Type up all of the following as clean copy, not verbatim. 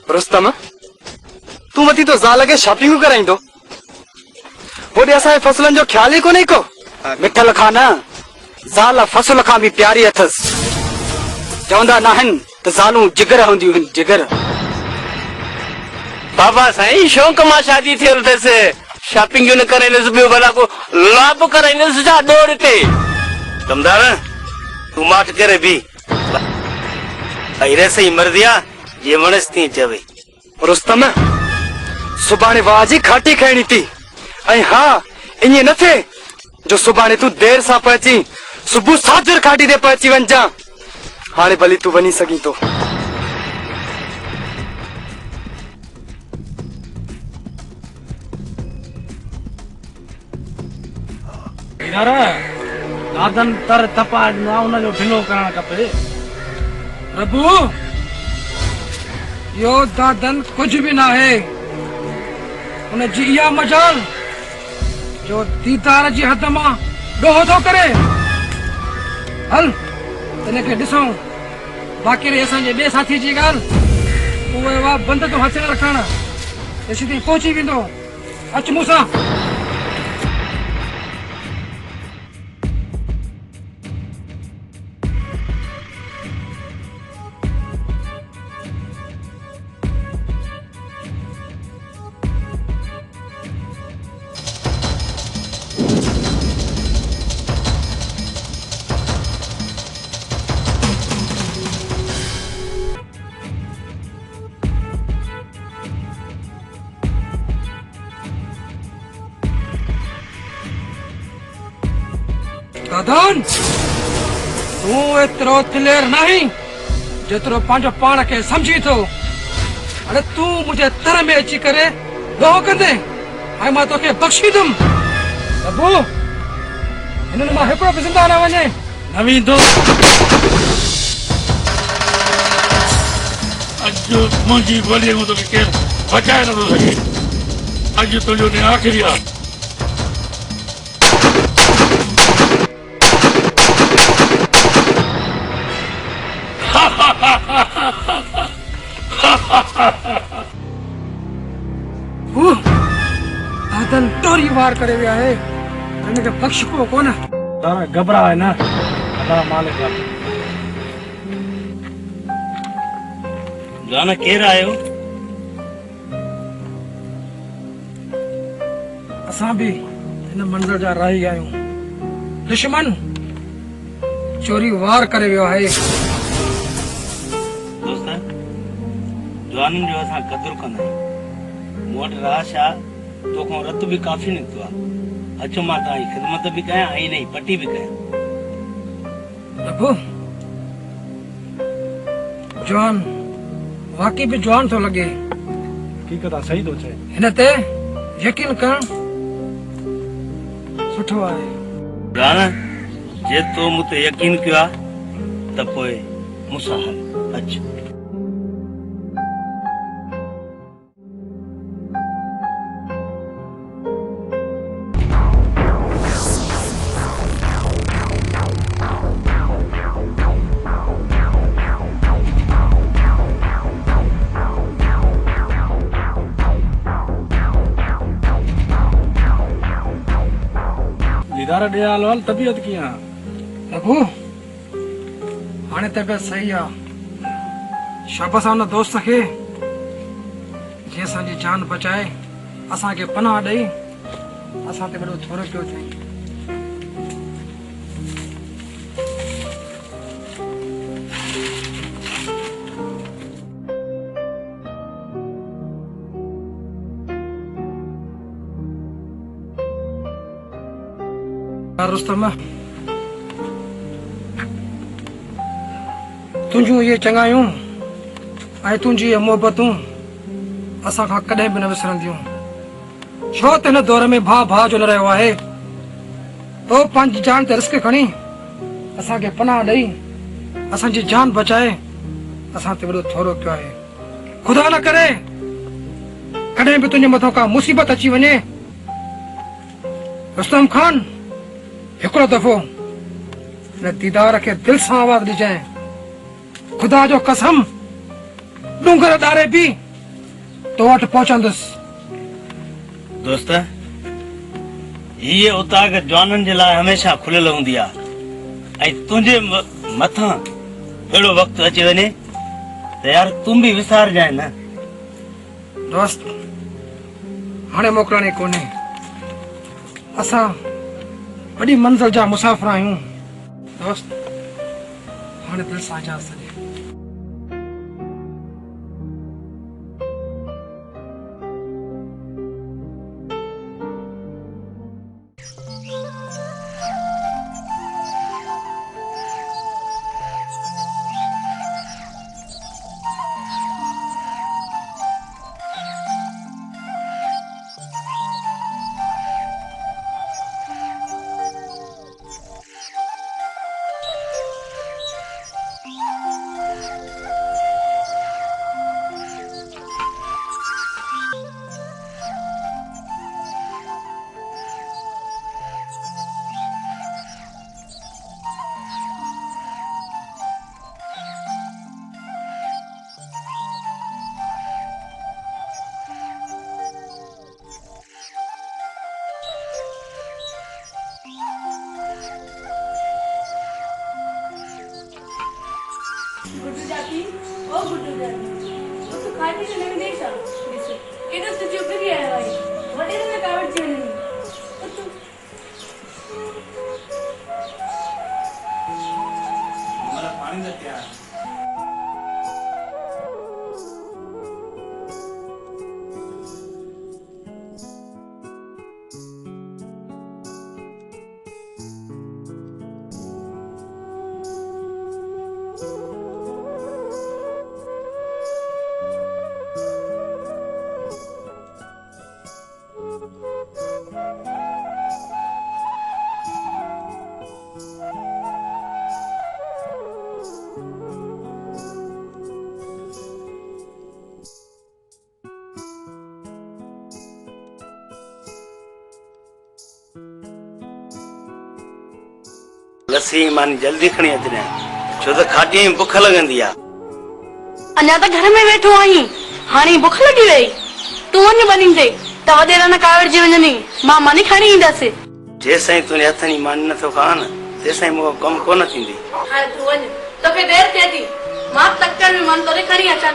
रुस्तम तू मती तो ज़ाल के शॉपिंग कराईंदो होॾे असांजे फसलनि जो ख्याल ही कोन्हे को मिठल खाना ज़ाल फसल खां भी प्यारी अथसि चवंदा न आहिनि त ज़ालूं जिगर हूंदियूं आहिनि जिगर बाबा साईं शौक़ मां शादी थियल अथसि शॉपिंग न कराईंदुसि ॿियो भला को लाभ कराईंदुसि छा दौड़ ते समझा न तू माठ करे बि अहिड़े सही मर्दी आहे जीअं वणेसि थी चवे रुस्तम सुभाणे वाह जी खाटी खाइणी थी ऐं हा ईअं न थिए जो सुभाणे तूं देर सां पहुची सुबुह साजर खाटी ते पहुची वञजां हाणे भली तूं वञी सघीं थो दादन तर तपा ना उनजो ढिलो करणु खपे प्रभु यो दादन कुछ भी ना है उन जी इहा मजाल जो दीदार जी हद मां ॾोहो थो करे हल इनखे ॾिसूं बाक़ी रही असांजे ॿिए साथी जी ॻाल्हि उहे वा बंदि तो हथ न रखण तेसि ताईं पहुची वेंदो अच मूंसां दादन तू एतिरो दिलेर नहीं जेतिरो पंहिंजो पाण खे समझी थो अरे तू मुंहिंजे तर में अची करे ॾोहो कंदे ऐं मां तोखे बख़्शीदुमि प्रभु हिननि मां हिकिड़ो बि ज़िंदा न वञे न वेंदो अॼु मुंहिंजी ॿोलीअ में तोखे केरु बचाए नथो सघे अॼु तुंहिंजो ॾींहुं आख़िरी आहे दादन टोरी वार करे विया है हिनखे बख़्श को कोन तारा घबरा है ना अल्लाह मालिक आहे जान केरु आयो असां बि हिन मंज़िल जा रही आहियूं दुश्मन चोरी वार करे वियो आहे दोस्त जवाननि जो असां क़दुरु कंदा आहियूं मूं वटि राश आहे तोखां रत बि काफ़ी निकितो आहे अचो मां तव्हांजी ख़िदमत बि कयां ऐं हिनजी पटी बि कयां प्रभु जवान वाकई बि जवान थो लॻे हकीकत आहे सही थो चए हिन ते यकीन करणु सुठो आहे जान जे तो मूं ते यकीन कयो आहे त पोइ मूंसां हल अच दीदार ॾे हाल तबीयत कीअं आहे प्रभु हाणे तबियत सही आहे शाबाश हुन दोस्त खे जंहिं असांजी जान बचाए असांखे पनाह ॾेई असां ते वॾो थोरो पियो थिए रुस्तम तुंहिंजूं इहे चङायूं ऐं तुंहिंजी इहे मोहबतूं असां खां कॾहिं बि न विसरंदियूं छो त हिन दौर में भाउ भाउ जो न रहियो आहे तो पंहिंजी जान ते रिस्क खणी असांखे पनाह ॾेई असांजी जान बचाए असां ते वॾो थोरो कयो आहे खुदा न करे कॾहिं बि तुंहिंजे मथां का मुसीबत अची वञे रुस्तम खान हिकिड़ो दफ़ो हिन दीदार खे दिलि सां आवाज़ ॾिजांइ खुदा जो कसम डूंगर ॾारे बि तो वटि पहुचंदुसि। दोस्त ये उताग जवाननि जे लाइ हमेशा खुलियल हूंदी आहे ऐं तुंहिंजे मथां अहिड़ो वक़्तु अची वञे त यार तूं बि विसारजांइ न। दोस्त हाणे मोकिलणी कोन्हे, असां वॾी मंज़िल जा मुसाफ़िर आहियूं। दोस्त हाणे दिलि सां इजाज़त ॾे। गुड्डू जाती ओ गुड्डू जाती तो खाती तो नहीं देखा दिसे के तो तुझे ऊपर भी आया भाई वडे ने कावड़ जी नहीं तो हमारा पानी का क्या लस्सी मानी जल्दी खणी अचने छो त खाटीअ में बुख लगंदी आहे। अञा त घर में वेठो आहीं हाणे बुख लगी वई तू वञ बनी ते त वडेरा न कावड़ जी वञनी मां मानी खणी ईंदासीं। जेसि ताईं तुंहिंजे हथनि जी मानी नथो खां न तेसि ताईं मूंखे कमु कोन थींदी। हाणे तू वञ तोखे देर थिए थी मां तकड़ में मन तोरे खणी अचां।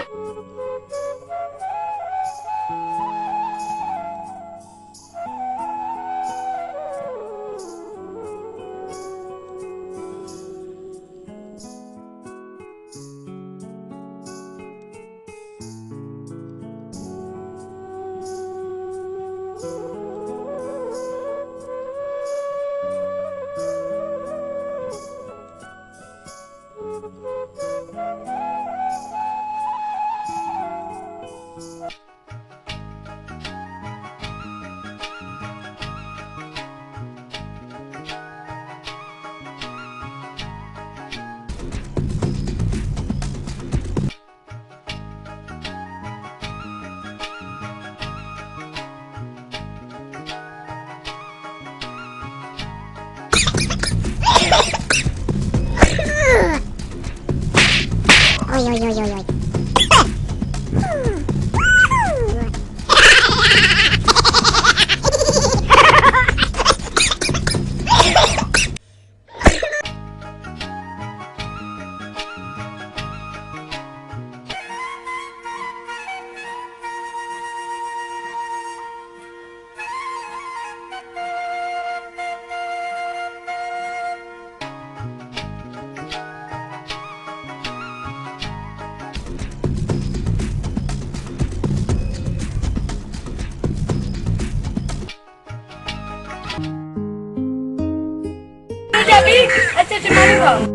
Oi, oi, oi, oi, oi. अच्छे अच्छे पानी खाओ।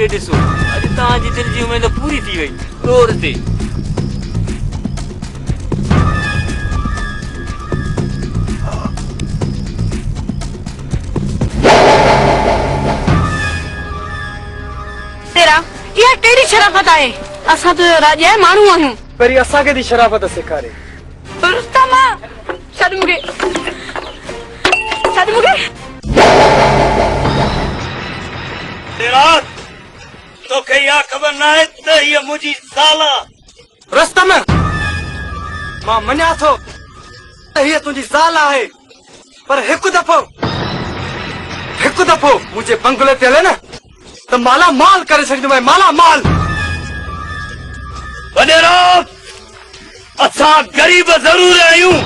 ते ॾिसो अॼु तव्हांजी दिलि जी उमेद पूरी थी वई डोर ते तेरा इहा कहिड़ी शराफ़त आहे असां तो राॼ जा माण्हू आहियूं वरी असांखे थी शराफ़त सेखारे रुस्तम छॾ मूंखे तेरा तोखे इहा ख़बर न आहे त हीअ मुंहिंजी ज़ाल आहे रुस्तम मां मञा थो त हीअ तुंहिंजी ज़ाल आहे पर हिकु दफ़ो मुंहिंजे बंगले ते हले न त माला माल करे छॾींदो माला माल वॾेरो असां ग़रीब ज़रूर आहियूं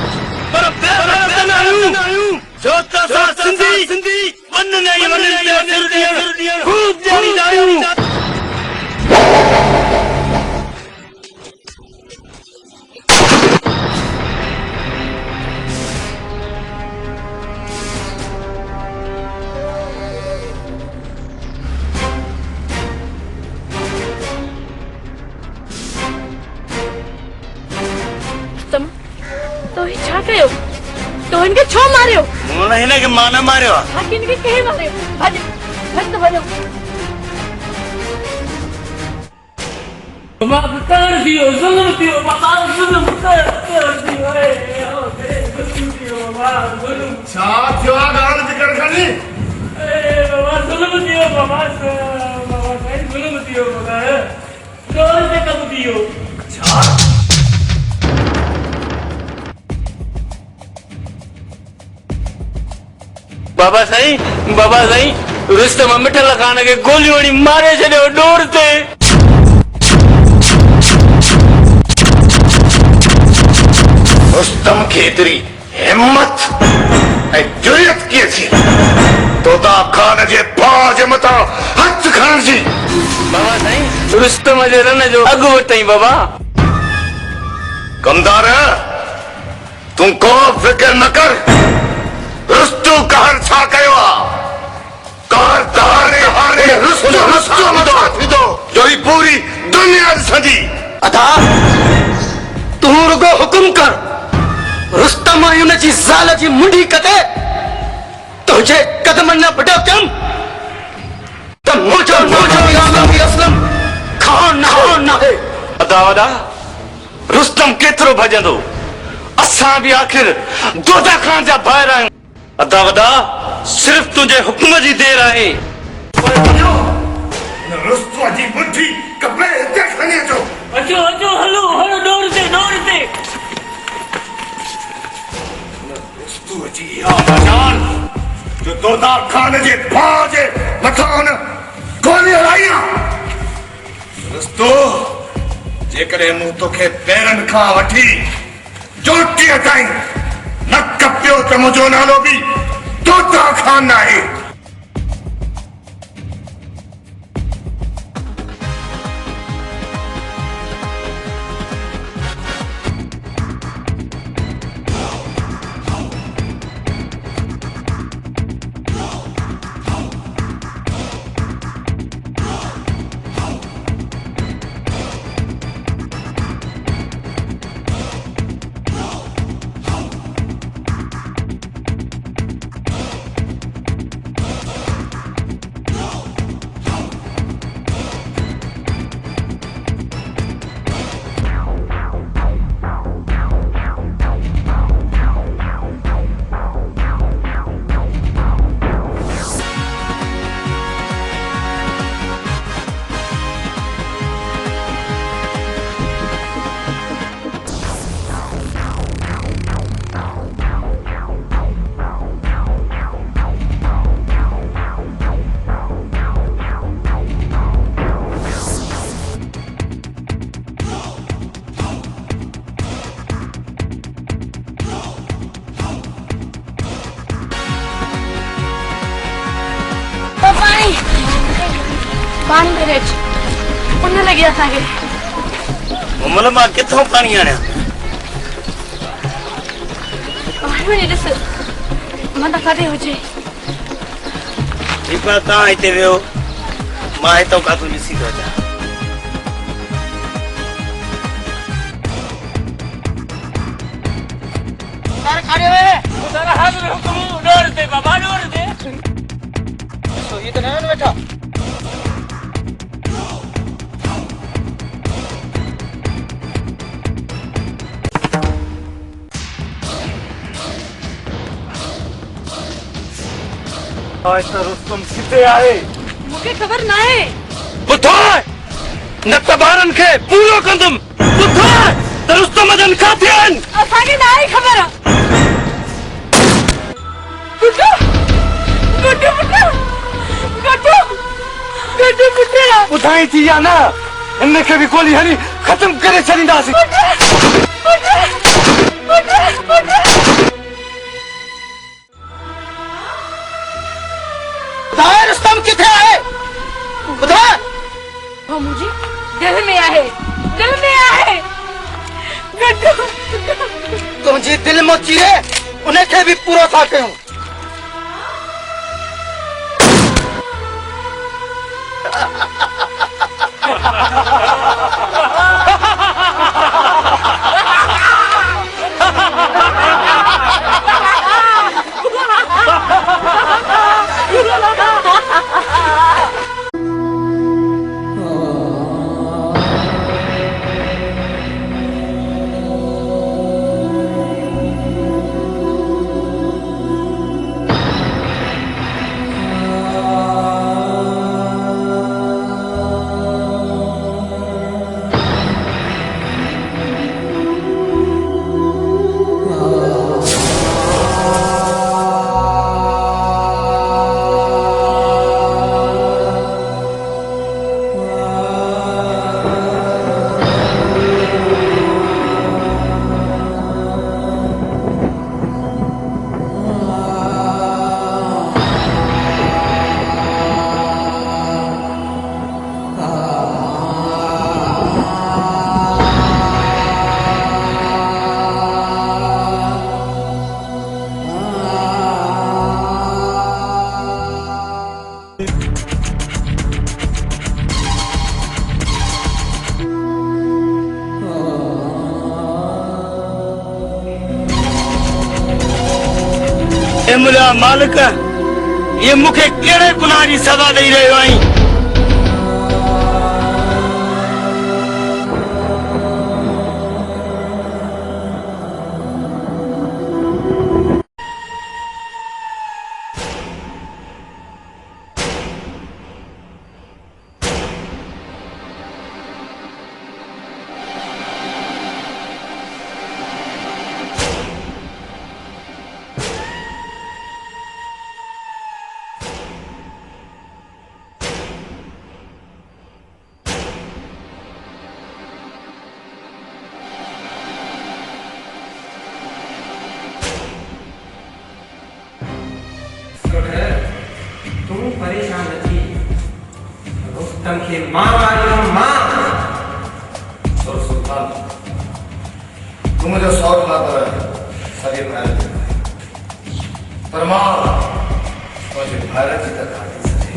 पर बेवकूफ़ न आहियूं जो त असां सिंधी वन नहीं वन खूब ॾियणी आहियूं तो ही छा कयो तो इनके छो मारियो मूं हिनखे मां न मारियो आहे बाक़ी इनके कंहिं मारियो भॼ तो भॼो छा थियो आहे ॻाल्हि ज़िक्र खणी बाबा साईं रुस्तम मिठल खान खे गोली वड़ी मारे छॾियो डोर ते रुस्तम खे एतिरी हिम्मत ऐं जुरियत कीअं थी तोता खान जे भाउ जे मथां हथ खणण जी बाबा साईं रुस्तम जे रन जो अघु वठई बाबा कमदार तूं को फिक्र न कर रुस्तु कहर छा कयो आहे कहर हारे रुस्तु मथां थींदो जो ही पूरी दुनिया ॾिसंदी अदा तूं रुगो हुकुम कर रुस्तम ऐं हुनजी ज़ाल जी मुंडी कटे तुंहिंजे कदमनि न बॾो कयमि त मुंहिंजो इस्लाम खान नाहे अदा वॾा रुस्तम केतिरो भॼंदो असां बि आख़िर दोदा खान जा ॿाहिरि आहियूं अदा वॾा सिर्फ़ तुंहिंजे हुकुम जी देरि आहे रुस्तु जी मुट्ठी कपड़े हिते खणी अचो अचो हलो डोर ते रुस्तु जी आवाज़ जो दोदा खान जे भाउ जे मथां गोली हलाई रुस्तु जेकॾहिं मूं तोखे पेरनि खां वठी चोटीअ ताईं न कपियो त मुंहिंजो नालो बि दोदा खान आहे पानी मेरे उन लगी असांखे मतलब मां किथों पानी आणिया वञी ॾिस मां त काथे हुजे दीपा तव्हां हिते वियो मां हितां काथूं ॾिसी थो अचां। आज तो रुस्तम किथे आहे? मूंखे ख़बर न आहे। ॿुधाए न त ॿारनि खे पूरो कंदुमि। ॿुधाए त रुस्तम जन किथे आहिनि? असांखे न आहे ख़बर। गुड्डू गुड्डू पुटु गुड्डू गुड्डू पुटु ॿुधाई थी या न? हिनखे बि गोली हणी ख़तम करे छॾींदासीं। ॿुधाए रुस्तम किथे आहे? ॿुधाए। मुंहिंजी दिल में आहे, दिल में आहे। गुड्डू तुंहिंजी दिलि मां चीरे उनखे बि पूरो था कयूं। मुला मालिक ये मूंखे कहिड़े गुनाह जी सज़ा ॾेई रहियो आहीं? तू परेशान थी रुस्तम के मां वाली मां और सुल्तान तू मुझे सौत ना कर सगे भारत पर मां मुझे भारत की तक आती सके।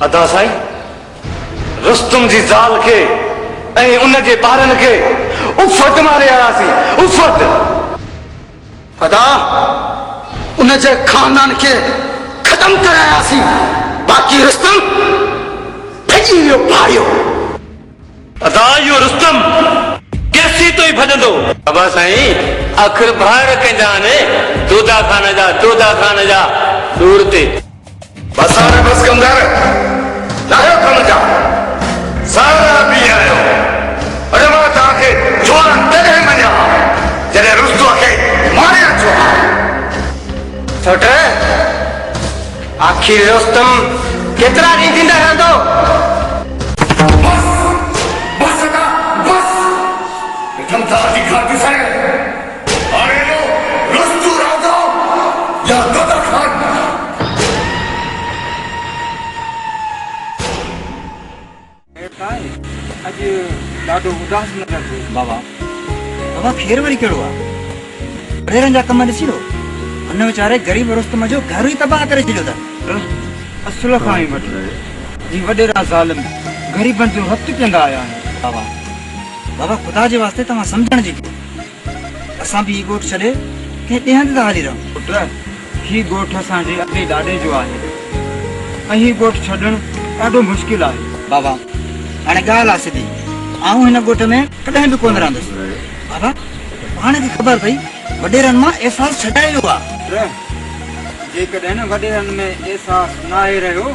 अदा साईं रुस्तम जी ज़ाल खे ऐं उन जे ॿारनि खे उफ़त मारे आयासीं। उफ़त अदा उन जे खानदान खे ख़तम करायासीं। बाक़ी रुस्तम भॼी वियो भाड़ियो। अदा इहो रुस्तम केसी तो ही भजंदो। बाबा साईं आख़िर ॿार कंहिंजा आहिनि दोदा खान जा दूर ते। बस हाणे बस कंदड़ लाहियो कम जा सारा बि आहियो। अरे मां तव्हांखे जोरन तॾहिं मञा जॾहिं रुस्तम खे मारिया छो। छोटे आखिर रुस्तम केतिरा ॾींहं थींदा रहंदो? बस बस अदा बस प्रथम था दिखाती से अरे लो रुस्तम राजा या दोदा खान ॾाढो उदास नज़र पियो। बाबा बाबा फेर वरी कहिड़ो आहे वॾेरनि जा कम ॾिसी लो हुन वीचारे ग़रीब रुस्तम जो घर ई तबाह करे छॾियो अथनि। असुल खां ई वठी जी वॾेरा ज़ालिम ग़रीबनि जो हथु कंदा आया आहिनि। बाबा बाबा ख़ुदा जे वास्ते तव्हां सम्झण जी असां बि हीउ ॻोठ छॾे कंहिं ॾियण ते था हली रहूं। पुट ही ॻोठ असांजे अॻे ॾाढे जो आहे ऐं ही ॻोठ छॾणु ॾाढो मुश्किल आहे। बाबा हाणे ॻाल्हि आहे सिधी आऊं हिन ॻोठ में कॾहिं बि कोन रहंदुसि। बाबा हाणे की ख़बर पई वॾेरनि मां अहसास छॾाए वियो आहे। जेकॾहिं न वॾेरनि में अहसास न आहे रहियो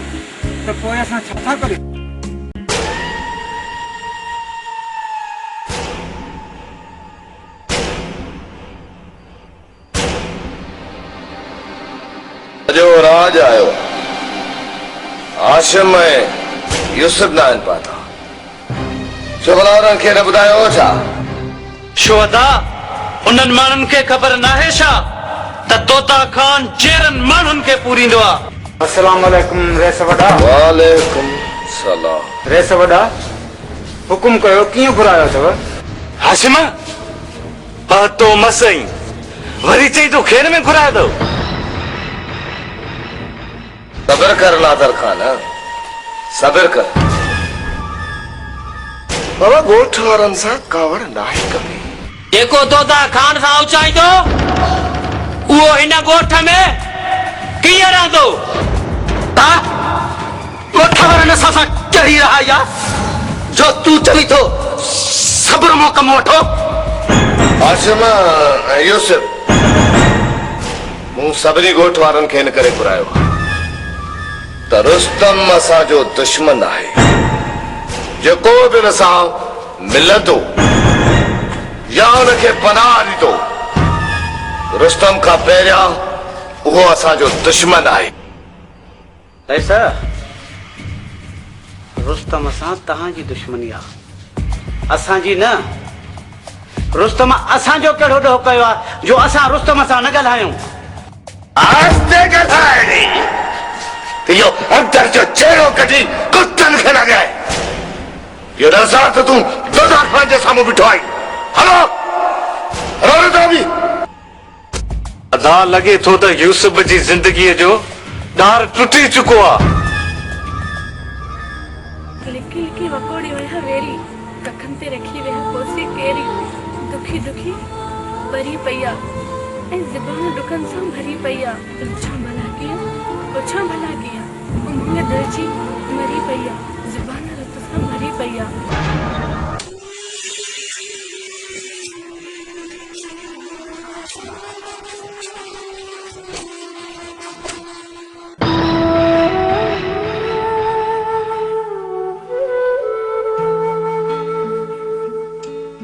त पोइ असां छा था करियूं? जो राज आयो आशिम में यूसुफ नान पाता शुभलारनि खे न ॿुधायो छा? शोहदा उन्हनि माण्हुनि खे ख़बर नाहे छा त तोता खान जेरनि माण्हुनि खे पूरींदो आहे। अस्सलाम वालेकुम रेस वॾा। वालेकुम सलाम। रेस वॾा हुकुम कयो कीअं घुरायो अथव? हाशिम तो मसई वरी चई तूं खेर में घुरायो अथव। सब्र कर नादर खान सब्र कर। बाबा ॻोठ वारनि सां कावड़ नाहे कबी। जेको तोता खान सां उचाईंदो उहो हिन ॻोठ में कीअं रहंदो? ॻोठ वारनि असां सां चढ़ी रहा या जो तूं चवी थो सब्र मो कम वठो। आशिम ऐं यूसुफ मूं सभिनी ॻोठ वारनि खे हिन करे घुरायो आहे त रुस्तम असांजो दुश्मन आहे। जेको बि हिन सां मिलंदो या हुनखे पनाह ॾींदो रुस्तम खां पहिरियां उहो असांजो दुश्मन आहे। ऐसा रुस्तम असां तव्हांजी दुश्मनी आहे असांजी न। रुस्तम असांजो कहिड़ो ॾोह कयो आहे जो असां रुस्तम सां न ॻाल्हायूं? आस्ते ॻाल्हाए इहो अंदर जो चेहरो कढी कुतनि खे लॻाए इहो नज़ार त तूं दोदा खान जे साम्हूं बीठो आई। हलो हलो तो बि अदा लॻे थो त यूसुफ जी ज़िंदगीअ जो ॾार टुटी चुको आहे। लिकी लिकी वकोड़ी वेहा वेरी कखन ते रखी वेहा कोसी केरी दुखी दुखी भरी पईया ऐं ज़बान डुकन सां भरी पईया। पुछां भला किया उमंग दर्जी मरी पईया ज़बान रत सां भरी पईया।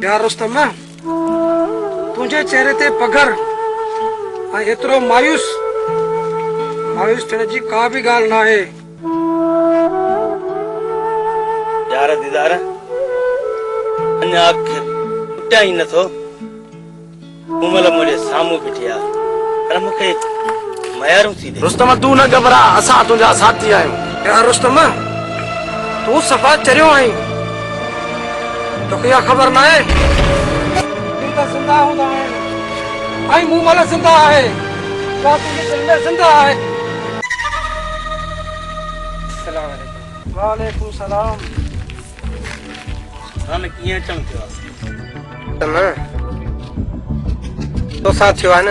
यार रुस्तम तुझे चेहरे ते पघर ऐं एतिरो मायूस थियण जी का बि ॻाल्हि न आहे। यार दीदार अञा पुटिया ई नथो उमल मुंहिंजे साम्हूं बीठी आहे पर मूंखे मयारूं थी ॾे। रुस्तम तूं न घबरा असां तुंहिंजा साथी आहियूं। यार रुस्तम तूं सफ़ा चरियो आहीं तोखे इहा ख़बर न आहे ज़िंदा हूंदा आहिनि ऐं मूं महिल ज़िंदा आहे छा तुंहिंजे दिलि में ज़िंदा आहे? अस्सलाम वालेकुम। वालेकुम सलाम। हाणे कीअं अचणु थियो आहे? तोसां थियो आहे न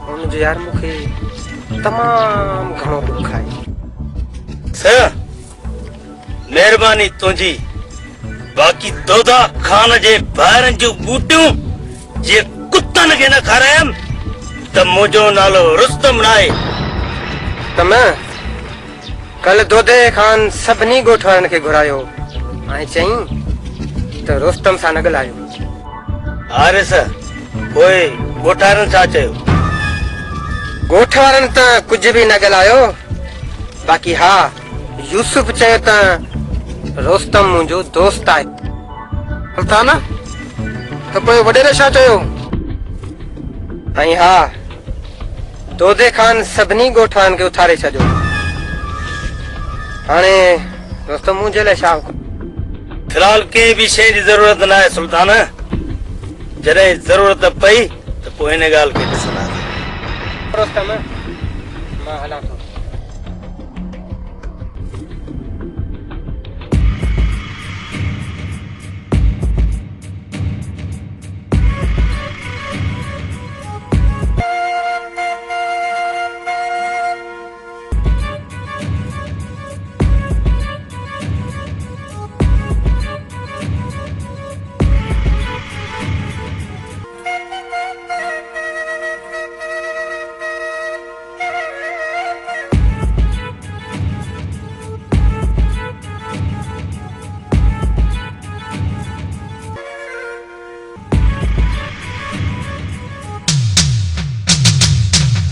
हुनजो यार मूंखे तमामु घणो दुख आहे। महिरबानी तुंहिंजी बाक़ी दोदा खान जे ॿाहिरनि जूं बूटियूं जे कुतनि खे न खारायमि त मुंहिंजो नालो रुस्तम न आहे। कल दोदे खान सभिनी ॻोठ वारनि खे घुरायो ऐं चई त रुस्तम सां न ॻाल्हायो। हारिस पोइ ॻोठारनि छा चयो? ॻोठ वारनि त कुझु बि न ॻाल्हायो बाक़ी हा यूसुफ चयो त रुस्तम मुंहिंजो दोस्त आहे। था न त पोइ वॾेरे छा चयो? ऐं हा दोदे खान सभिनी ॻोठ वारनि खे उथारे छॾियो। हाणे रुस्तम मुंहिंजे लाइ छा फिलहाल के भी शइ जी जरूरत ना है सुल्तान। जॾहिं जरूरत पई त पोइ हिन ॻाल्हि खे ॾिसंदासीं। रुस्तम मां हलां थो।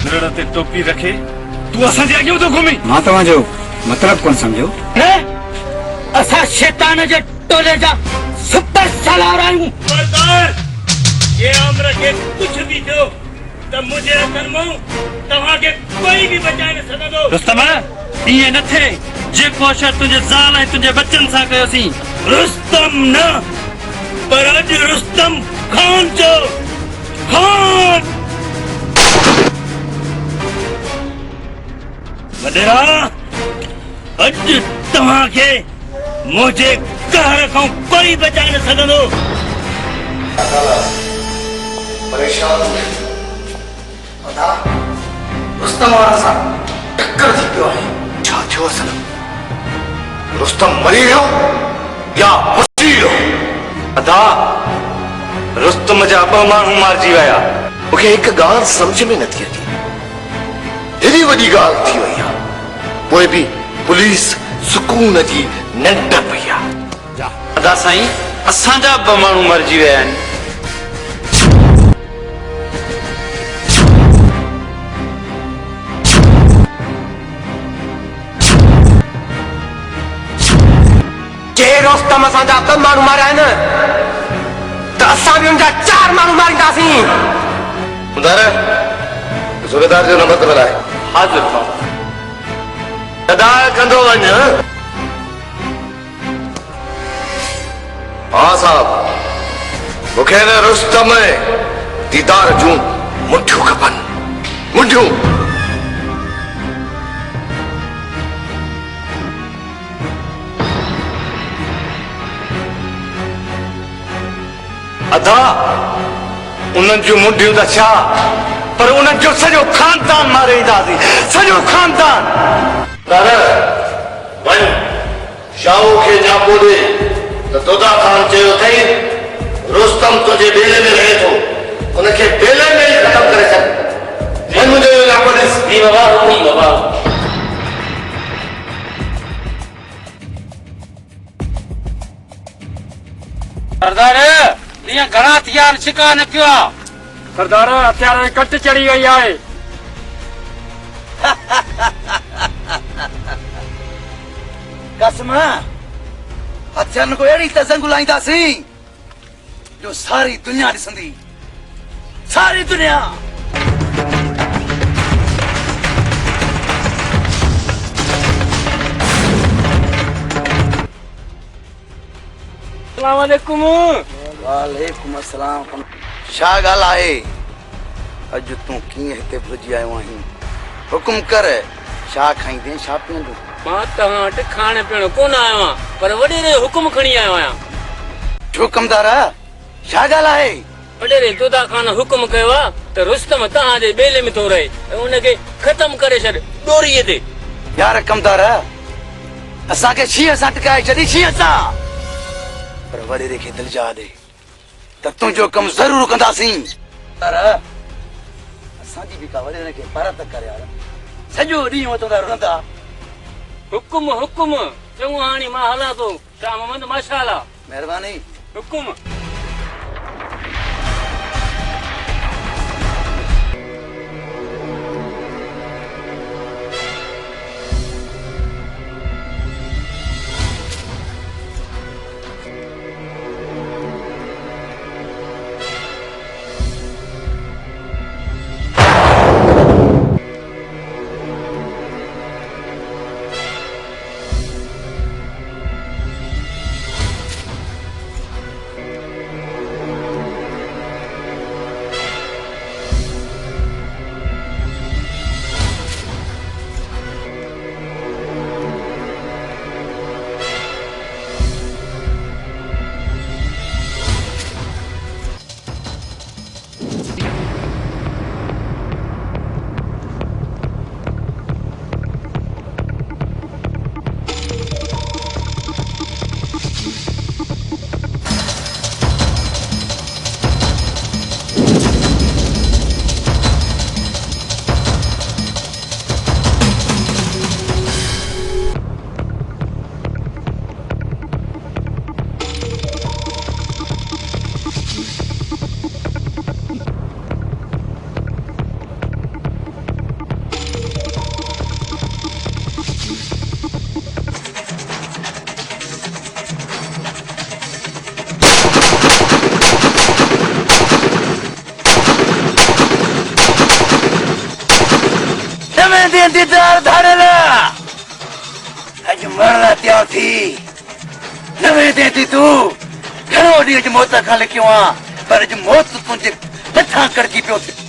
मिरड़ ते टोपी रखे तू असांजे अॻियां थो घुमी। मां तव्हांजो मतिलब कोन सम्झो। असां शैतान जे टोले जा सुपर सलार आहियूं। खबरदार ये अमर के कुछ भी थियो त मुंहिंजे हथनि मां तव्हांखे कोई बि बचाए न सघंदो। रुस्तम ईअं न थिए जेको अशर तुंहिंजे ज़ाल ऐं तुंहिंजे बच्चनि सां कयोसीं। रुस्तम न पर अॼु रुस्तम खान जो खान। वॾेरा अॼु तव्हांखे मुंहिंजे कहर खां कोई बचाए न सघंदो। परेशान रुस्तम वारा सां टक्कर थी पियो आहे। छा थियो असल? रुस्तम मरी वियो या बची वियो? अदा रुस्तम जा 2 माण्हू मारिजी विया। मूंखे हिकु ॻाल्हि सम्झ में नथी अचे। हेॾी वॾी ॻाल्हि थी वई आहे पोइ बि पुलिस सुकून जी निंड पई आहे। अदा साईं असांजा 2 माण्हू मरिजी विया आहिनि। जे रुस्तम असांजा 2 माण्हू मारिया आहिनि त असां बि हुनजा 4 माण्हू मारींदासीं। सूबेदार जो नंबर ॿुधाए। हाज़िर भाउ। अदा कंदो वञ। हाँ साहब मूंखे न रुस्तम दीदार जूं मुठियूं खपनि। मुठियूं अदा उन्हनि जूं मुंडियूं त छा पर उन्हनि जो सॼो खानदान मारे ईंदासीं। सॼो खानदान। दादा वञ शाहू खे जापो ॾे त तोता खान चयो अथई रुस्तम तुंहिंजे बेले में रहे थो उनखे बेले में ई ख़तमु करे छॾ। वञ मुंहिंजो जापो ॾेस। जी बाबा हुकुम बाबा। सरदार ईअं घणा हथियार छिका न कयो आहे। सरदार हथियार में कट चढ़ी वई आहे। कसम हथियारनि को अहिड़ी तज़ंग लाईंदासीं जो सारी दुनिया ॾिसंदी। सारी दुनिया। अस्सलामुअलैकुम। वालेकुम अस्सलाम। छा ॻाल्हि आहे अॼु तूं कीअं हिते भुलिजी आयो आहीं? हुकुम कर छा खाईंदे छा पीअंदो? मां तव्हां वटि खाइण पीअण कोन आयो आहियां पर वॾेरे हुकुम खणी आयो आहियां। हुकुमदार छा ॻाल्हि आहे? वॾेरे तोता खान हुकुम कयो आहे त रुस्तम तव्हांजे बेले में थो रहे ऐं उनखे ख़तम करे छॾ डोरीअ ते। यार हुकुमदार असांखे शींहं सां टकाए छॾी शींहं सां। पर वॾेरे खे दिलजा ॾे त तुंहिंजो कमु ज़रूरु कंदासीं। पर असांजी बि का वॾेरे खे परत कर यार। सॼो ॾींहुं वठंदा रहंदा। हुकुम हुकुम चङो हाणे मां हलां थो। शाह मोहम्मद माशाअल्लाह। महिरबानी। हुकुम। नवे दिन दीदार धाड़ला अज मरना तैयार थी नवे दिन दी तू घणो ॾींहुं अॼु मौत खां लिखियो आहे पर अॼु मौत तुंहिंजे मथां कड़जी पियो थिए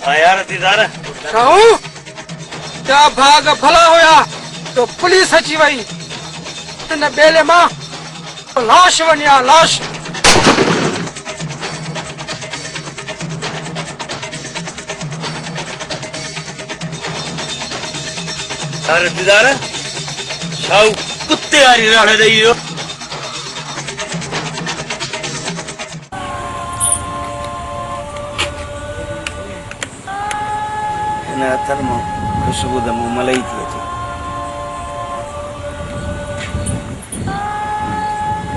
हाँ यार दीदार कहूं क्या भाग भला होया तो पुलिस अची वई इन बेले मां लाश वनिया लाश यार दीदार शाऊ कुत्ते वारी राड़ ॾेई वियो हिन अथनि मां ख़ुशबू त मूं मलाई थी अचे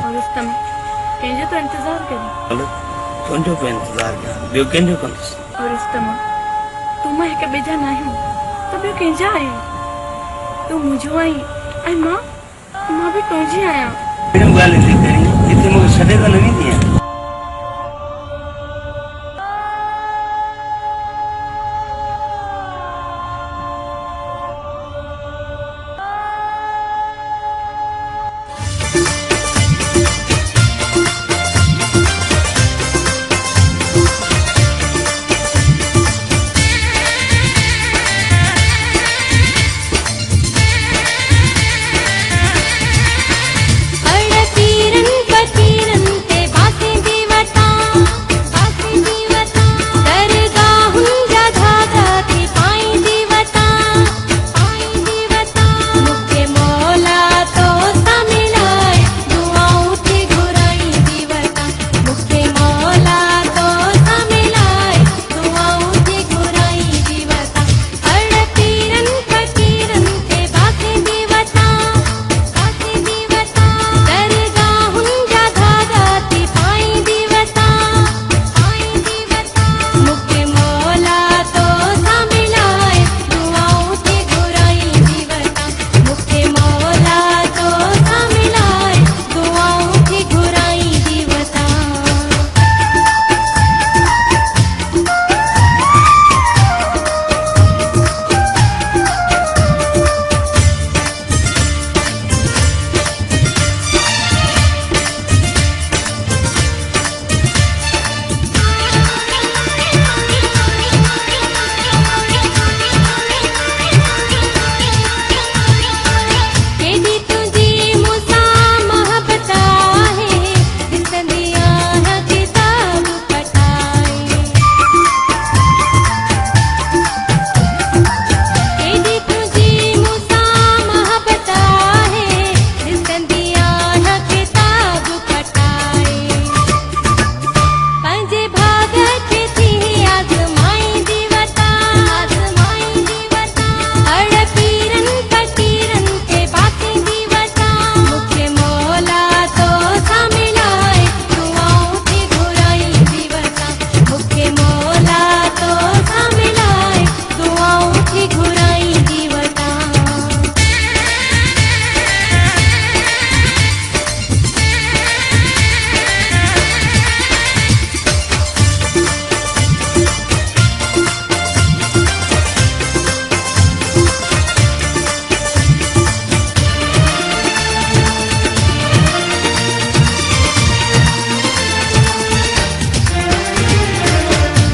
और रुस्तम कंहिंजो तो इंतजार करी हलो तुंहिंजो पियो इंतज़ारु कयां ॿियो कंहिंजो कंदुसि और रुस्तम तूं मां हिक ॿिए जा न आहियूं त ॿियो कंहिंजा आहियूं तूं मुंहिंजो आहीं ऐं मां बि तुंहिंजी आहियां कहिड़ियूं ॻाल्हियूं थी करीं हिते मूंखे छॾे त न वेंदी आहियां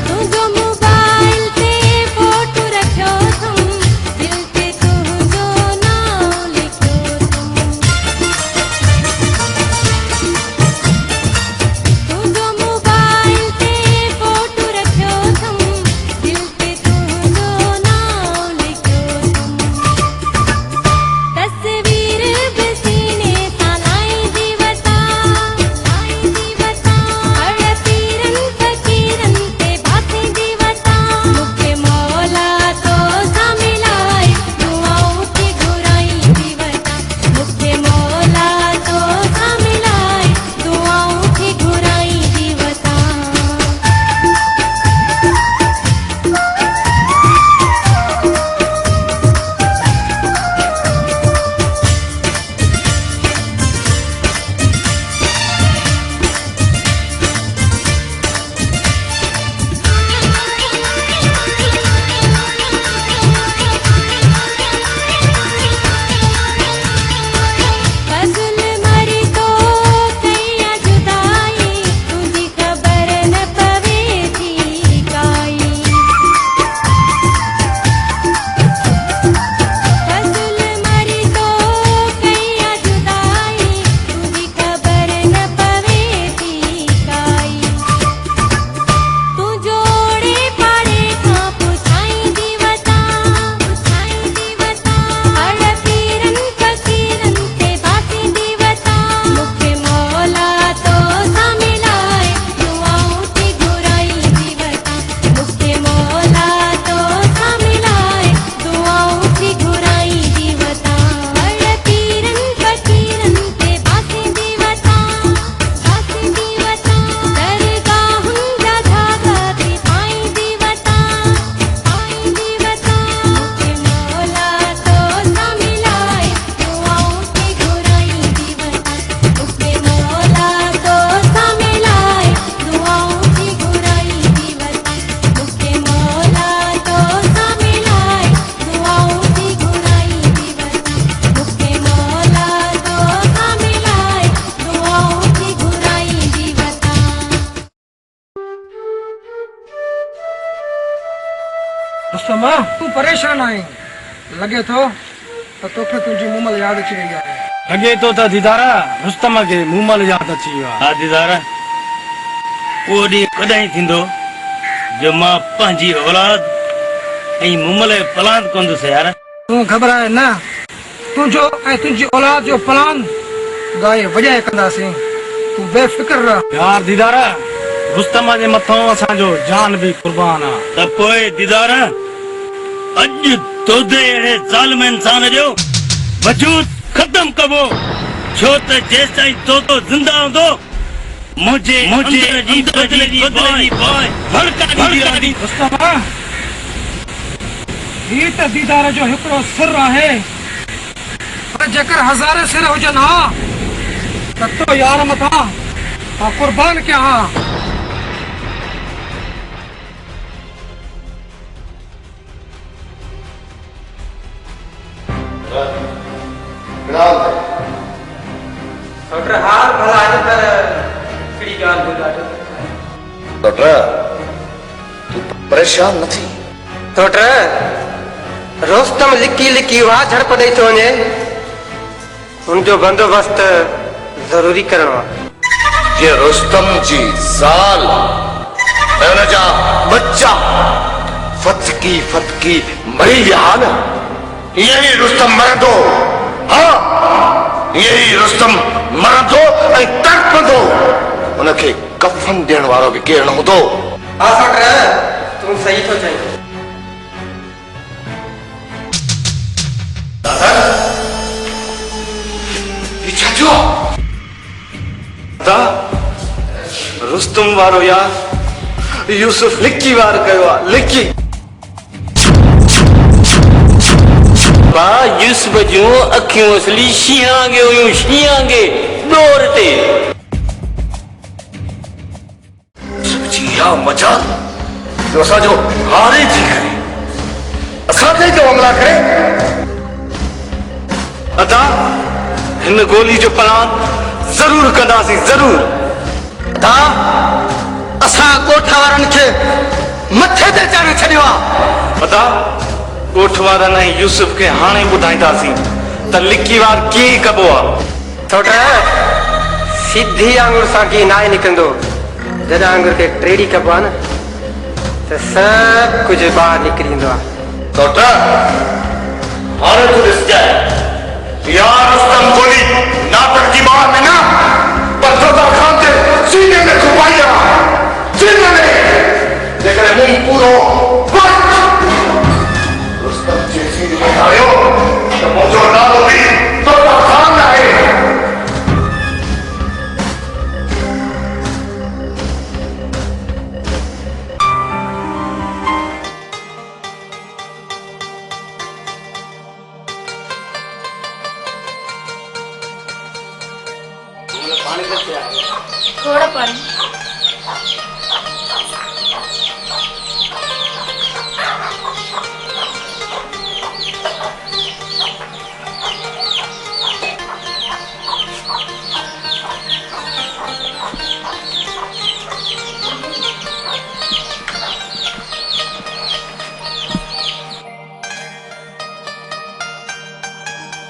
तुझो मोबाइल ते फोटो रखियो तुम परेशान आहीं लॻे थो त तोखे तुंहिंजी मुमल यादि अची वई आहे लॻे थो त दीदारा रुस्तम खे मूमल यादि अची वियो आहे। हा दीदारा, उहो ॾींहुं कॾहिं थींदो जो मां पंहिंजी औलाद ऐं मूमल जो प्लान कंदुसि यार। तूं घबराए न, तुंहिंजो ऐं तुंहिंजी औलाद जो प्लान गाए वॼाए कंदासीं, तूं बेफ़िक्र रह। यार दीदारा, रुस्तम जे मथां असांजो जान बि कुर्बान आहे। त पोइ दीदारा, अॼु तोदे अहिड़े ज़ालिम इंसान जो वजूद ख़तम कबो, छो त जेसिताईं तोतो ज़िंदा हूंदो मुझे अंदर जी बदले जी बाय भड़का दी। रुस्तम, ही त दीदार जो हिकिड़ो सिर आहे, पर जेकर हज़ारे सिर हुजनि हा त तो यार मथां मां कुर्बान कयां हा। डॉक्टर हाल भला है पर कड़ी गाल बोला डॉक्टर तू परेशान न थी। डॉक्टर रोस्तम लिकी लिकी वा झड़प दे तो ने उनजो बंदोबस्त जरूरी करणो ये रुस्तम जी ज़ाल ऐं उन जा बच्चा फतकी मरी विया न, यही रुस्तम मरंदो। हाँ, यही रुस्तम मरंदो ऐं तड़पंदो, उनखे कफन ॾियण वारो बि केरु न हूंदो। हां डॉक्टर तू सही तो चई। छो दा रुस्तम वारो या यूसुफ लिक्की वार कयो आहे लिक्की बा यूसुफ जूं अखियूं असली शीहांगे हुयूं शीहांगे डोर ते जी हा मजाल जो असांजो हारे थी करे असांखे जो हमला करे। अदा हिन गोली जो प्लान जरूर कंदासीं जरूर। दा असां कोठा वारनि खे मथे ते चाढ़े छॾियो आहे। अदा कोठ वारनि ऐं यूसुफ खे हाणे ॿुधाईंदासीं त लिकी वार कीअं कबो आहे। छोटा सिधी आंगुर सां की नाहे निकिरंदो, जॾहिं आंगुर खे टेड़ी कबो आहे न त सभु कुझु ॿाहिरि निकिरी ईंदो आहे। डॉक्टर हाणे तू ॾिस जाए यार रुस्तम गोली नाटक की मार में ना पर सरदार खान के सीने में छुपाई है, सीने में लेकिन मुंह पूरो बंद। रुस्तम जे सीने में आयो तो मुझो नालो भी सरदार खान है। थोड़ा पानी।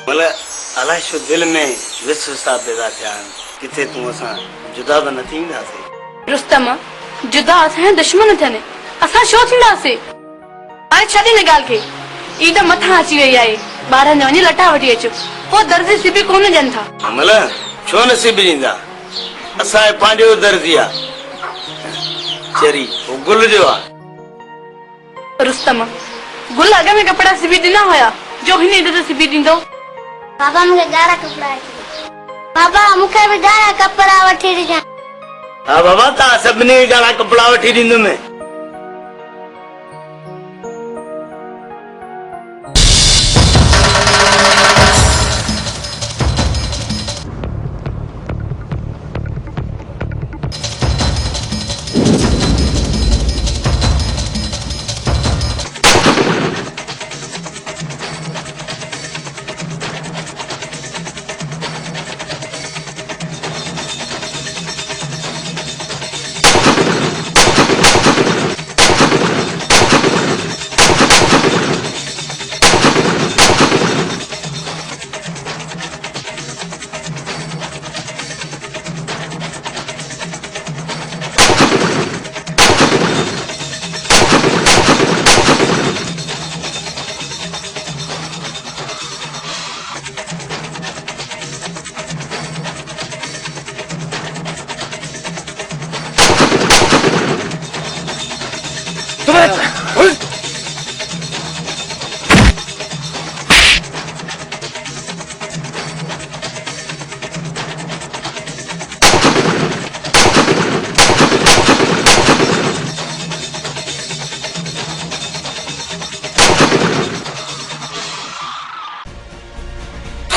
मतलब अलाए छो दिल में विश्वास पैदा थिया किथे तू असां जुदा त न थींदासीं। रुस्तम जुदा असां दुश्मन थियनि असां छो थींदासीं। हाणे छॾी हिन ॻाल्हि खे, ई त मथां अची वई आहे। ॿारनि जा वञी लटा वठी अचो, पोइ दर्जी सिबी कोन ॾियनि था। मतलब छो न सिबी ॾींदा, असांजो पंहिंजो दर्जी आहे चरी वो गुल जो आहे। रुस्तम गुल अॻ में कपिड़ा सिबी ॾिना हुया जो हिन ईद ते सिबी ॾींदो। पापा मुझे गारा कपड़ा पापा मुखे भी गारा कपड़ा वठी ॾिजां। हाँ बाबा ता सभिनी गाला कपिड़ा वठी ॾींदुमि।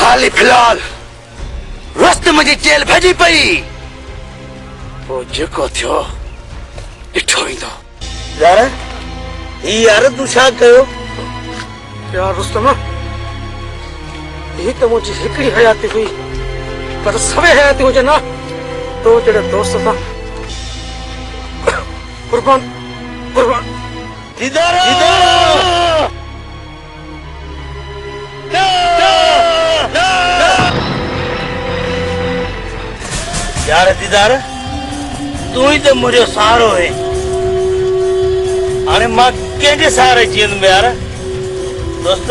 हाली फिलहाल रुस्तम जी जेल भेजी पई वो जेको थियो ॾिठो ईंदो। यार ही यार तू छा कयो? यार रुस्तम ये तो मुझे हिकड़ी हयाती हुई पर सवे हयाती हुजे ना तो जेड़े दोस्त था कुर्बान कुर्बान दीदार यार दीदार तू ही तो मुझे सहारो है। अरे मां केजे सहारे जीवन में यार दोस्त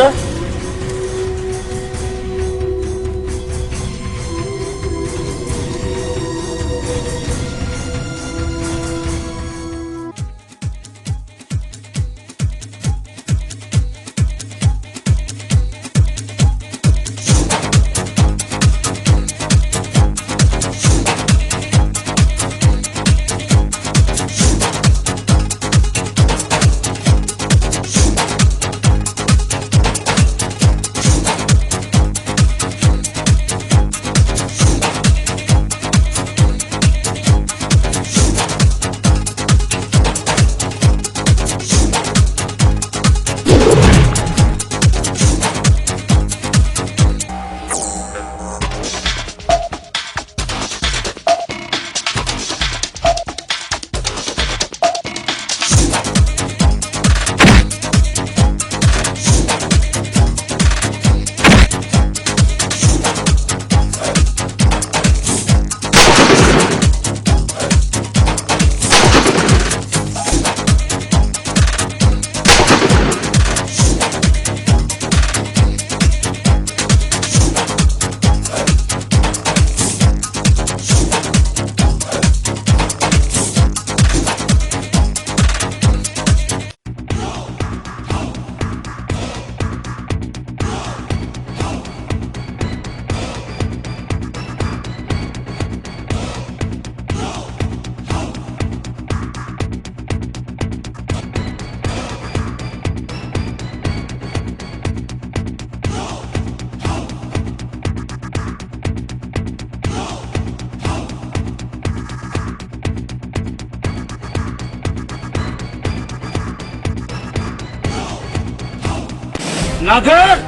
नाज़र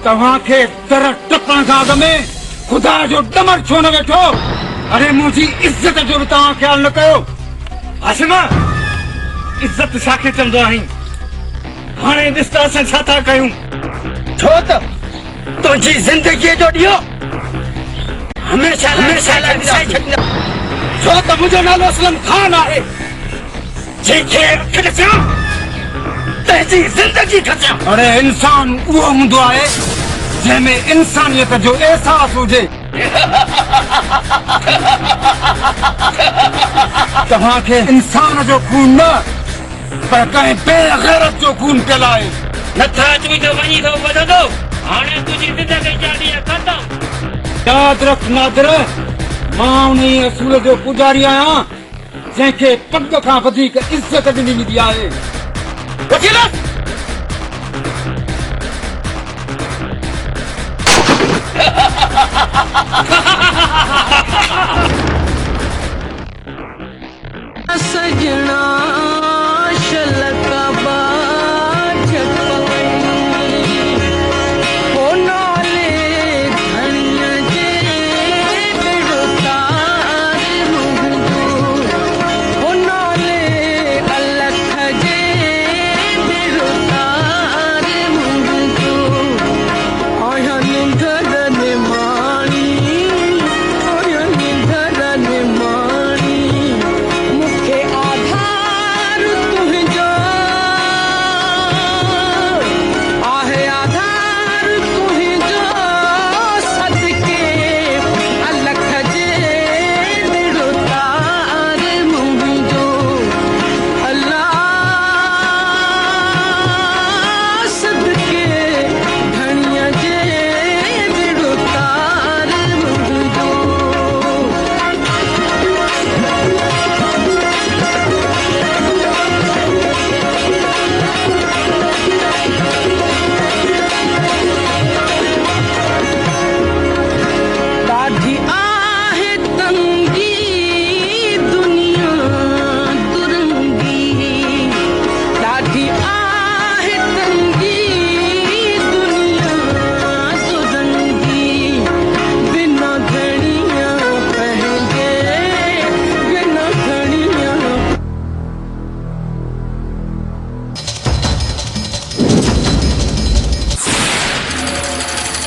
तव्हां खे दर टपण खां अॻु में खुदा जो डमर छो न वेठो? अरे मुंहिंजी इज़त जो बि तव्हां ख्यालु न कयो। हाशिमा इज़त छाखे चवंदो आहीं? हाणे ॾिस त असां छा था कयूं। छो त तुंहिंजी ज़िंदगीअ जो ॾींहुं हमेशह लाइ विसाए छॾींदा। छो त मुंहिंजो नालो असलम ख़ान आहे जंहिंखे अखि ॾिसां तेजी जिंदगी खचा। अरे इंसान वो हूंदो आहे जंहिंमें इंसानियत जो एहसास हुजे। तव्हांखे इंसान जो खून न पर कंहिं बेगैरत जो खून पियल आहे। नथा अचवी तो वञी थो वधंदो। हाणे तुंहिंजी ज़िंदगी जारी आहे ख़तम। यादि रख नादिर मां उन असूल जो पुजारी आहियां जंहिंखे पग खां वधीक इज़त ॾिनी वेंदी आहे। वकील सजना शलका बाज हो नाले धन्य जे बिड़तार मुंहिंजो हो नाले अलख जे बिड़तार मुंहिंजो आया निंदर निमाणी आया निंदर निमाणी मूंखे आधार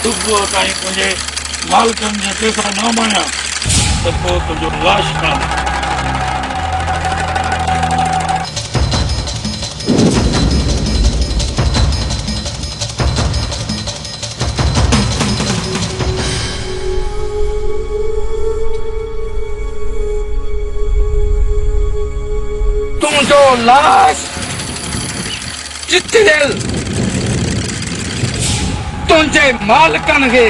सुबुह ताईं तुंहिंजे मालिकनि जे पैसा न माया त पोइ तुंहिंजो लाश कान। तुंहिंजो लाश चिथियल तुंहिंजे मालिकनि खे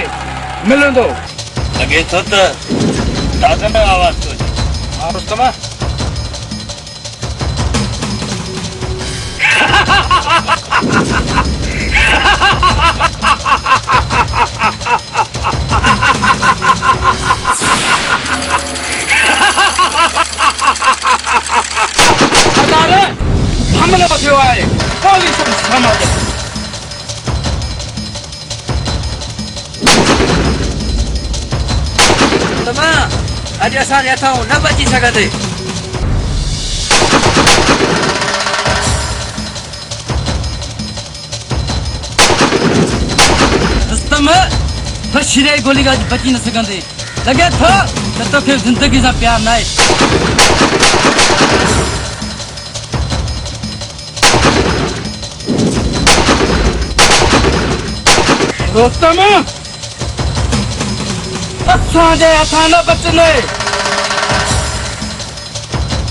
मिलंदो। लॻे थो त दादन आवाज़ थो अचे। हा रुस्तम, हमलो थियो आहे। पुलिस समाज तमा अॼु असांजे हथां न बची सघंदे। रुस्तम बशीरे गोली का बची न सघंदे। लॻे थो त तोखे ज़िंदगी सां प्यार न आहे। रुस्तम असांजे हथां न बचंदे,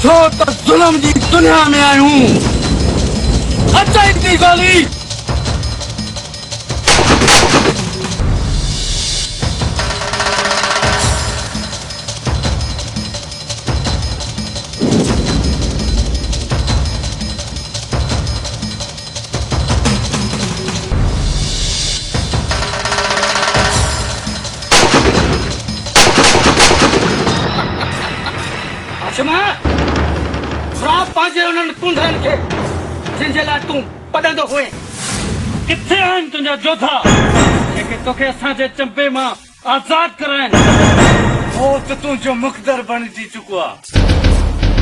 छो त ज़ुल्म जी दुनिया में आहियूं। अचई थी गोली। पंहिंजे उन्हनि कुंडनि खे जिन जे लाइ तूं पढ़ंदो हुए। किथे आहिनि तुंहिंजा जोधा जेके तोखे असांजे चंबे मां आज़ाद कराइनि? वो तो तुंहिंजो मुक़दर बणिजी चुको आहे।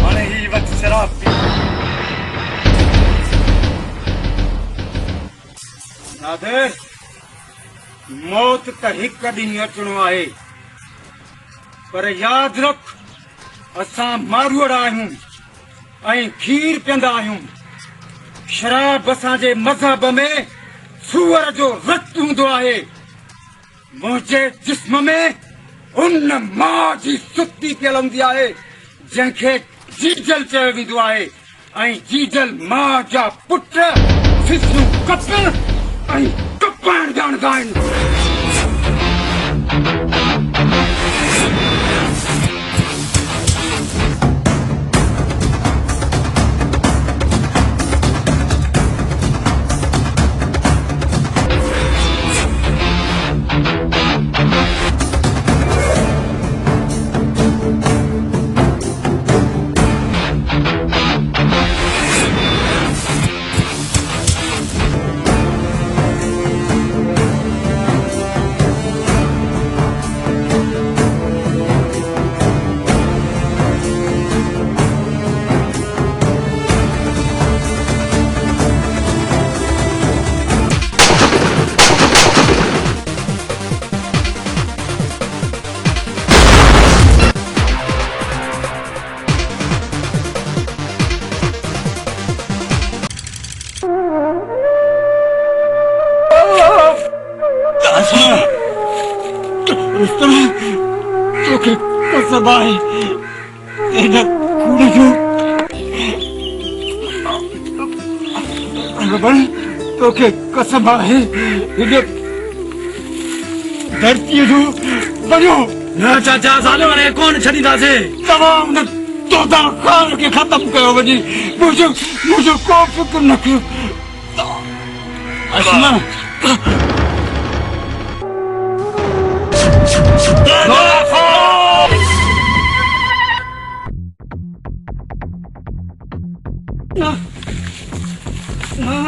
हाणे ही वक़्तु शराब पी। नादिर, मौत त हिकु ॾींहुं अचणो आहे, पर यादि रख असां मारवाड़ा आहियूं ऐं खीर पीअंदा आहियूं। शराब असांजे मज़हब में सूअर जो रतु हूंदो आहे। मुंहिंजे जिस्म में उन मां जी सुती पियल हूंदी आहे जंहिंखे जीजल चयो वेंदो आहे, ऐं जीजल मां जा पुट फिसूं कपिल ऐं कपाइण ॼाणंदा आहिनि। तोखे कसम आहे हिन खून जो। तोखे कसम आहे हिन धरतीअ जो। वञो। न चाचा, सालो हाणे कोन छॾींदासीं। तमाम न तोता खान खे ख़तम कयो वञे। मुंहिंजो को फिक्र न कयो। असमा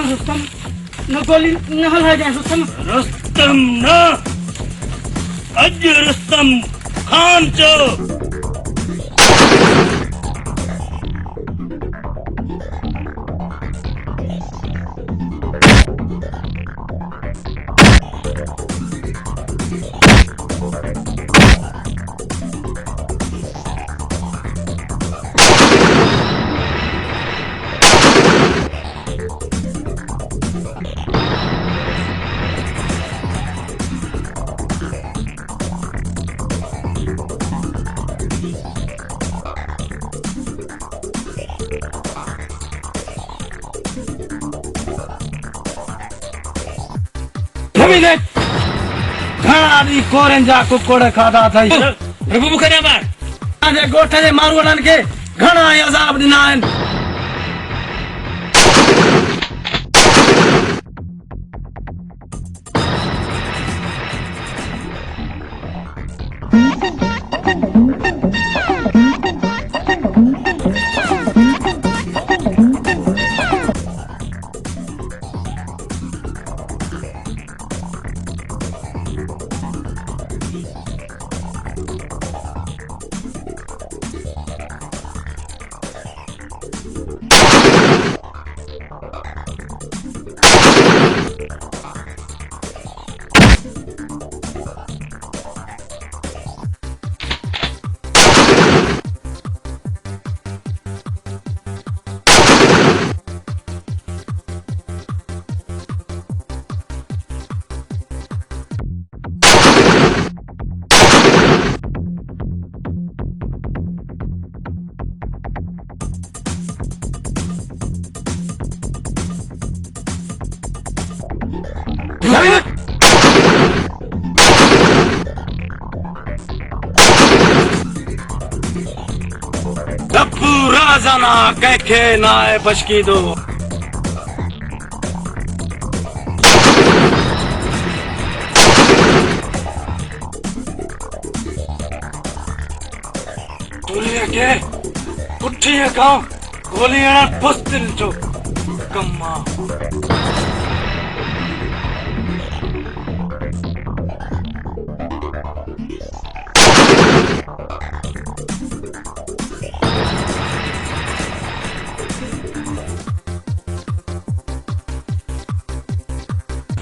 रुस्तम न गोली न हलाए जाए। रुस्तम न, अॼु रुस्तम खान चयो। कमीने घणा दी कोरन जा कुकड़ खादा थई प्रभु मुखने मार आजे गोठ जे मारूड़न के घणा अजाब दिना आहिन डप्पू राजाना कैखे नाए बशकी दो गोलियां के उठिए गांव गोलियां पुस्तिल जो कम्मा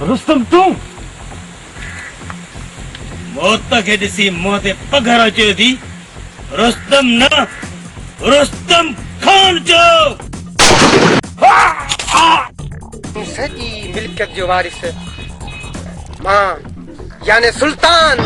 रुस्तम तू मौत के दिसी मौत पघर अचे थी रुस्तम न रुस्तम खान जो सॼी मिल्कियत जो वारिस मां याने सुल्तान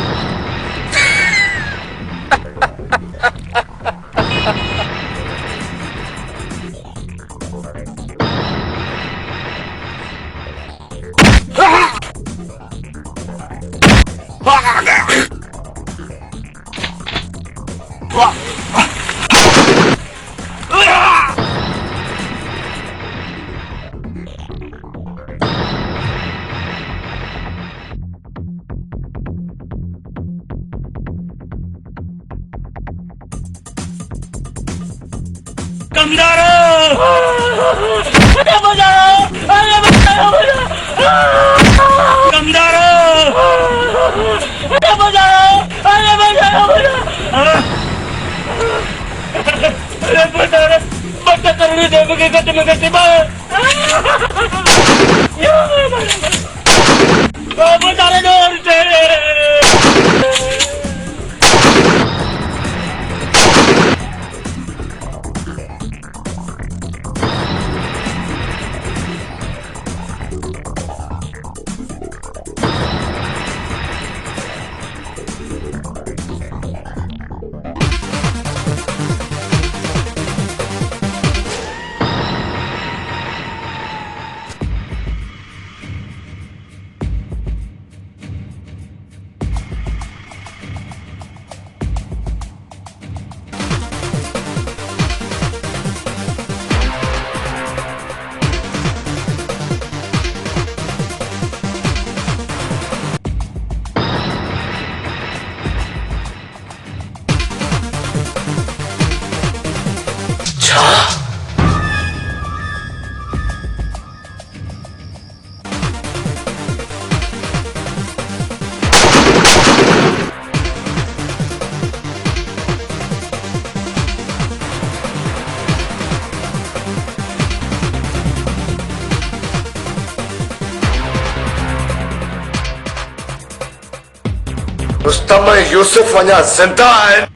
रुस्तम ऐं यूसुफ अञा ज़िंदा आहिनि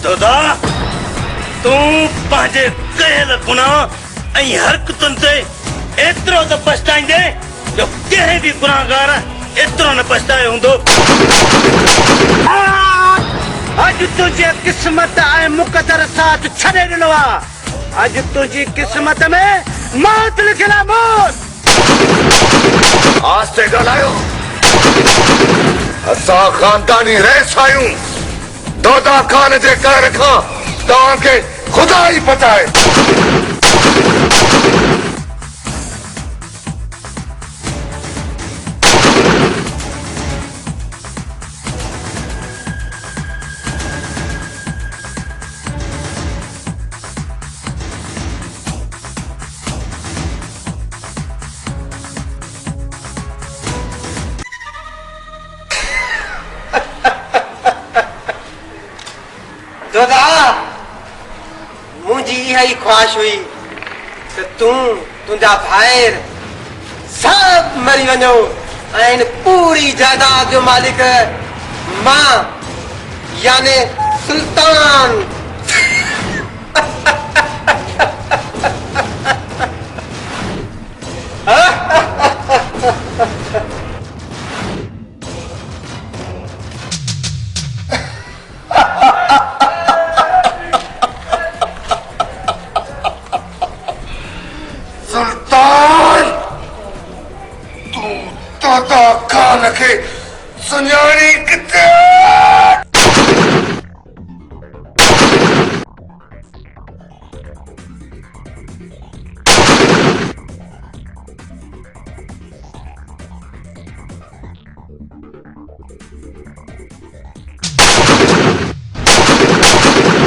तोदा तूं पंहिंजे कयल गुनाह ऐं हरकतुनि ते एतिरो त पछताईंदे जो कहिड़े बि गुनाहगार एतिरो न पछतायो हूंदो अॼु तुझे किस्मत ऐं मुक़दर साथ छॾे ॾिनो आहे। अॼु तुंहिंजी किस्मत में मौत लिखियल आहे, मौत। आस्ते ॻाल्हायो। असां ख़ानदानी रहिस आहियूं। दोदा खान जे कहर खां तव्हांखे ख़ुदा ई बचाए। दोदा मुंहिंजी इहा ई ख्वाहिश हुई त तूं तुंहिंजा भाइर सभु मरी वञो ऐं इन पूरी जायदाद जो मालिक मां याने सुल्तान। सुल्तान, तू दोदा खान खे सुञाणी किथे?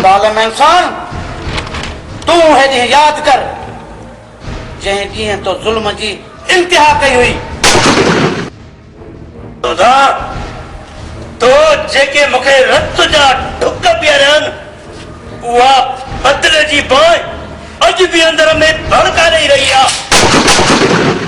ज़ालिम इंसान, तूं हेॾी यादि कर जंहिं ॾींहं तो ज़ुल्म जी इंतिहा कई हुई। दोदा, तो जेके मूंखे रत जा ढुक पियरनि, उहा बदिले जी बाहि अॼु बि अंदर में भड़का ॾेई रही आहे।